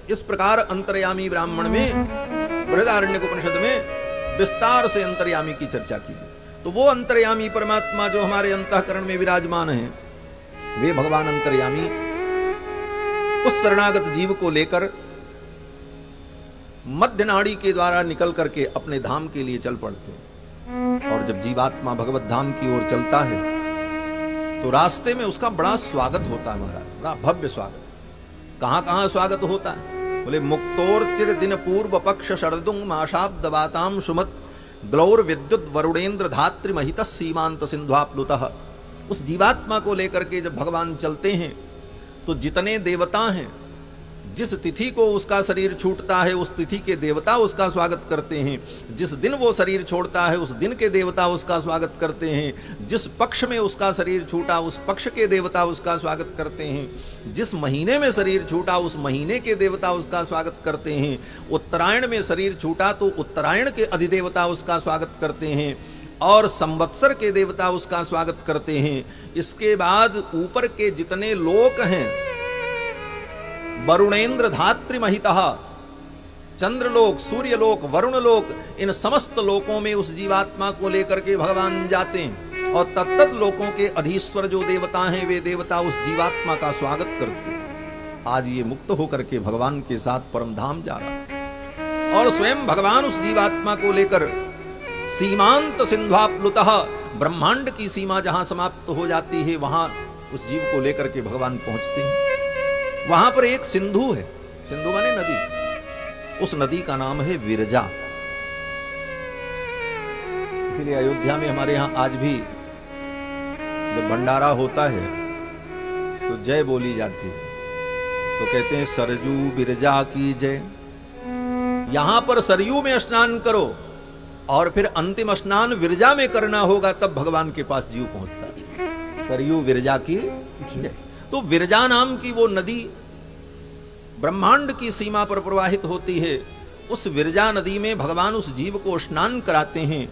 इस प्रकार अंतर्यामी ब्राह्मण में बृहदारण्यकोपनिषद में विस्तार से अंतर्यामी की चर्चा की गई। तो वो अंतर्यामी परमात्मा जो हमारे अंतःकरण में विराजमान है, वे भगवान अंतर्यामी उस शरणागत जीव को लेकर मध्य नाड़ी के द्वारा निकल करके अपने धाम के लिए चल पड़ते हैं। और जब जीवात्मा भगवत धाम की ओर चलता है तो रास्ते में उसका बड़ा स्वागत होता है महाराज, बड़ा भव्य स्वागत। कहां कहां स्वागत होता है? बोले मुक्तोर्चिर दिन पूर्व पक्ष शरदुंग माशाब्द वाताम सुमत ग्लौर विद्युत वरुणेन्द्र धात्री महित सीमांत सिंध्वाप्लुतः। उस जीवात्मा को लेकर के जब भगवान चलते हैं तो जितने देवता हैं, जिस तिथि को उसका शरीर छूटता है उस तिथि के देवता उसका स्वागत करते हैं, जिस दिन वो शरीर छोड़ता है उस दिन के देवता उसका स्वागत करते हैं, जिस पक्ष में उसका शरीर छूटा उस पक्ष के देवता उसका स्वागत करते हैं, जिस महीने में शरीर छूटा उस महीने के देवता उसका स्वागत करते हैं, उत्तरायण में शरीर छूटा तो उत्तरायण के अधिदेवता उसका स्वागत करते हैं और संवत्सर के देवता उसका स्वागत करते हैं। इसके बाद ऊपर के जितने लोक हैं, वरुणेन्द्र धात्री महितः, चंद्रलोक, सूर्यलोक, वरुणलोक, इन समस्त लोकों में उस जीवात्मा को लेकर के भगवान जाते हैं और तत्त लोकों के अधीश्वर जो देवता हैं वे देवता उस जीवात्मा का स्वागत करते हैं। आज ये मुक्त होकर के भगवान के साथ परम धाम जा रहा है और स्वयं भगवान उस जीवात्मा को लेकर सीमांत सिंध्वाप्लुतः, ब्रह्मांड की सीमा जहां समाप्त हो जाती है वहां उस जीव को लेकर के भगवान पहुंचते हैं। वहां पर एक सिंधु है, सिंधु माने नदी, उस नदी का नाम है विरजा। इसीलिए अयोध्या में हमारे यहां आज भी जब भंडारा होता है तो जय बोली जाती है, तो कहते हैं सरजू विरजा की जय। यहां पर सरयू में स्नान करो और फिर अंतिम स्नान विरजा में करना होगा, तब भगवान के पास जीव पहुंचता है। सरयू विरजा की जय। तो विरजा नाम की वो नदी ब्रह्मांड की सीमा पर प्रवाहित होती है। उस विरजा नदी में भगवान उस जीव को स्नान कराते हैं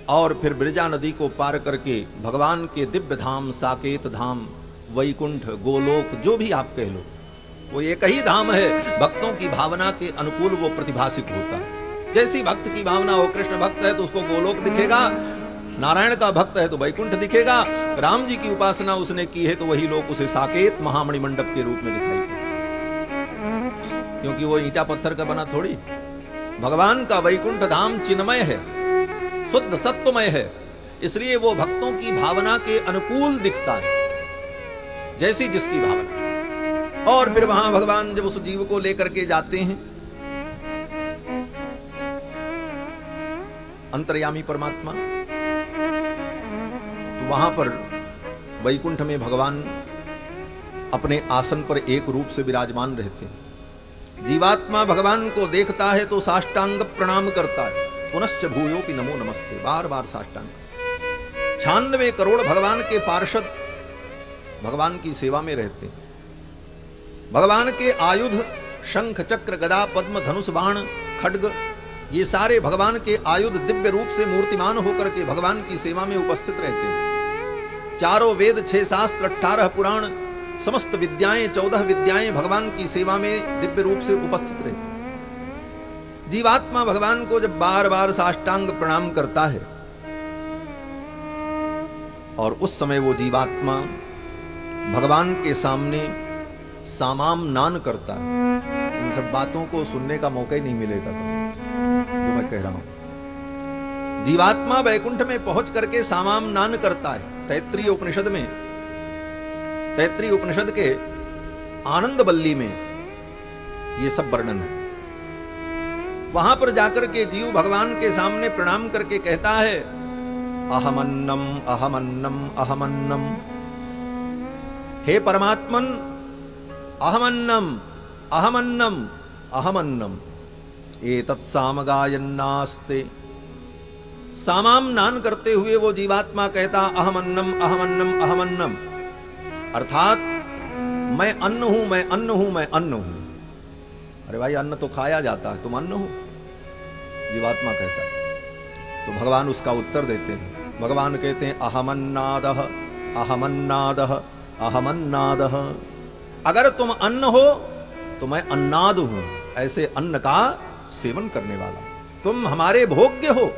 और फिर विरजा नदी को पार करके भगवान के दिव्य धाम, साकेत धाम, वैकुंठ, गोलोक, जो भी आप कह लो, वो एक ही धाम है। भक्तों की भावना के अनुकूल वो प्रतिभासित होता है। जैसी भक्त की भावना हो, कृष्ण भक्त है तो उसको गोलोक दिखेगा, नारायण का भक्त है तो वैकुंठ दिखेगा, राम जी की उपासना उसने की है तो वही लोग उसे साकेत महामणि मंडप के रूप में दिखाई देते, क्योंकि वो ईंटा पत्थर का बना थोड़ी। भगवान का वैकुंठ धाम चिन्मय है, शुद्ध सत्वमय है, इसलिए वो भक्तों की भावना के अनुकूल दिखता है, जैसी जिसकी भावना। और फिर वहां भगवान जब उस जीव को लेकर के जाते हैं, अंतर्यामी परमात्मा, वहां पर वैकुंठ में भगवान अपने आसन पर एक रूप से विराजमान रहते हैं। जीवात्मा भगवान को देखता है तो साष्टांग प्रणाम करता है, पुनश्च भूयोपि नमो नमस्ते, बार बार साष्टांग। 96 करोड़ भगवान के पार्षद भगवान की सेवा में रहते हैं। भगवान के आयुध शंख, चक्र, गदा, पद्म, धनुष, बाण, खड्ग, ये सारे भगवान के आयुध दिव्य रूप से मूर्तिमान होकर के भगवान की सेवा में उपस्थित रहते हैं। चारों वेद, 6 शास्त्र, 18 पुराण, समस्त विद्याएं, 14 विद्याएं भगवान की सेवा में दिव्य रूप से उपस्थित रहती हैं। जीवात्मा भगवान को जब बार बार साष्टांग प्रणाम करता है और उस समय वो जीवात्मा भगवान के सामने सामाम नान करता है। इन सब बातों को सुनने का मौका ही नहीं मिलेगा जो मैं कह रहा हूं। जीवात्मा वैकुंठ में पहुंच करके सामाम नान करता है। तैत्रीय उपनिषद में, तैत्रीय उपनिषद के आनंद बल्ली में ये सब वर्णन है। वहां पर जाकर के जीव भगवान के सामने प्रणाम करके कहता है, अहमन्नम अहमन्नम अहमन्नम, हे परमात्मन, अहमन्नम अहमन्नम अहमन्नम, एतत् सामगायन्नास्ते। सामाम नान करते हुए वो जीवात्मा कहता अहमन्नम अहमन्नम अहमन्नम, अर्थात मैं अन्न हूं, मैं अन्न हूं, मैं अन्न हूं। अरे भाई, अन्न तो खाया जाता है, तुम अन्न हो, जीवात्मा कहता है। तो भगवान उसका उत्तर देते हैं। भगवान कहते हैं अहमन्नादः अहमन्नादः अहमन्नादः। अगर तुम अन्न हो तो मैं अन्नाद हूं, ऐसे अन्न का सेवन करने वाला, तुम हमारे भोग्य हो।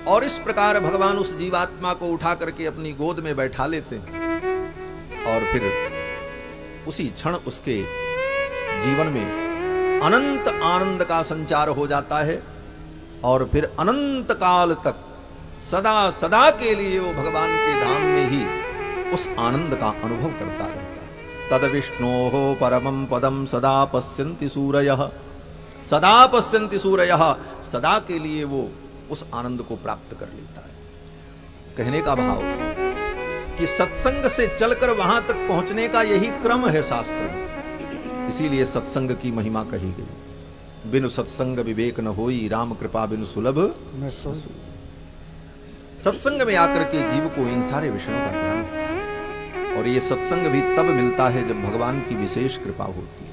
और इस प्रकार भगवान उस जीवात्मा को उठा करके अपनी गोद में बैठा लेते हैं और फिर उसी क्षण उसके जीवन में अनंत आनंद का संचार हो जाता है और फिर अनंत काल तक सदा सदा के लिए वो भगवान के धाम में ही उस आनंद का अनुभव करता रहता है। तद विष्णोः परमं पदम सदा पश्यन्ति सूरयः, सदा पश्यन्ति सूरयः, सदा के लिए वो उस आनंद को प्राप्त कर लेता है। कहने का भाव कि सत्संग से चलकर वहां तक पहुंचने का यही क्रम है शास्त्र में, इसीलिए सत्संग की महिमा कही गई। बिनु सत्संग विवेक न होई, राम कृपा बिनु सुलभ न सोई। सत्संग में आकर के जीव को इन सारे विषयों का ज्ञान होता है और ये सत्संग भी तब मिलता है जब भगवान की विशेष कृपा होती है।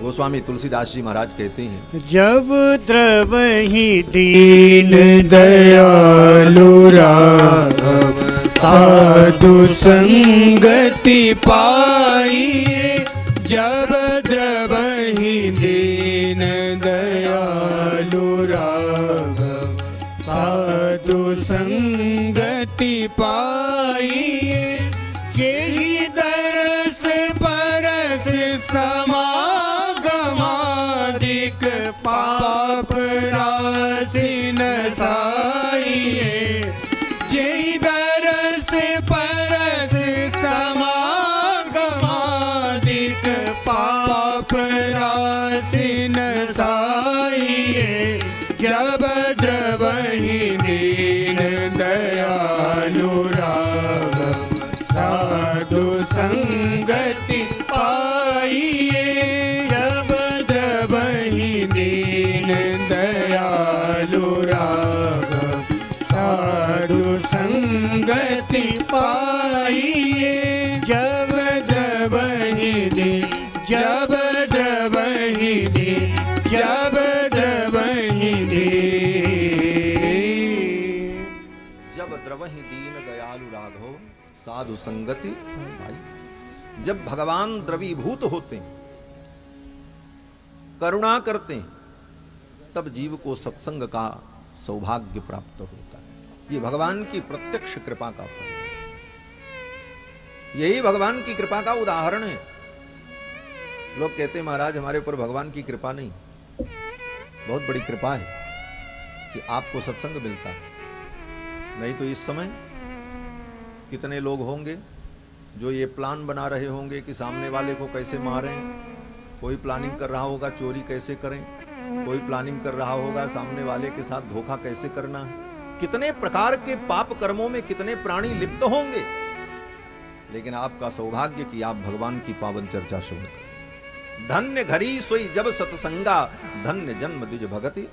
गोस्वामी तुलसीदास जी महाराज कहते हैं, जब द्रवहि दीन दयालु राघव साधु संगति पाई, जब द्रवहि दीन दयालु राघव साधु संगति पाई, जेहि दरस परस समागमादिक पाप राशि नसाइए, जेहि दरस परस समागमादिक पाप राशि नसाइए, जब द्रवहि दीन दयालु राघव साधु संगति पाइए, जब द्रवहि दीन दयालु राघव साधु संगति पाइए, जब द्रवहि दीन, जब द्रवहि दीन, जब द्रवहि दीन, जब द्रवहि दीन दयालु राघव साधु संगति भाई। जब भगवान द्रवीभूत होते हैं, करुणा करते हैं, तब जीव को सत्संग का सौभाग्य प्राप्त होता है। ये भगवान की प्रत्यक्ष कृपा का फल है, यही भगवान की कृपा का उदाहरण है। लोग कहते हैं महाराज हमारे ऊपर भगवान की कृपा नहीं, बहुत बड़ी कृपा है कि आपको सत्संग मिलता है, नहीं तो इस समय कितने लोग होंगे जो ये प्लान बना रहे होंगे कि सामने वाले को कैसे मारें, कोई प्लानिंग कर रहा होगा चोरी कैसे करें, कोई प्लानिंग कर रहा होगा सामने वाले के साथ धोखा कैसे करना है। कितने प्रकार के पाप कर्मों में कितने प्राणी लिप्त होंगे, लेकिन आपका सौभाग्य कि आप भगवान की पावन चर्चा सुनकर। धन्य घरी सोई जब सत्संगा, धन्य जन्म द्विज भगति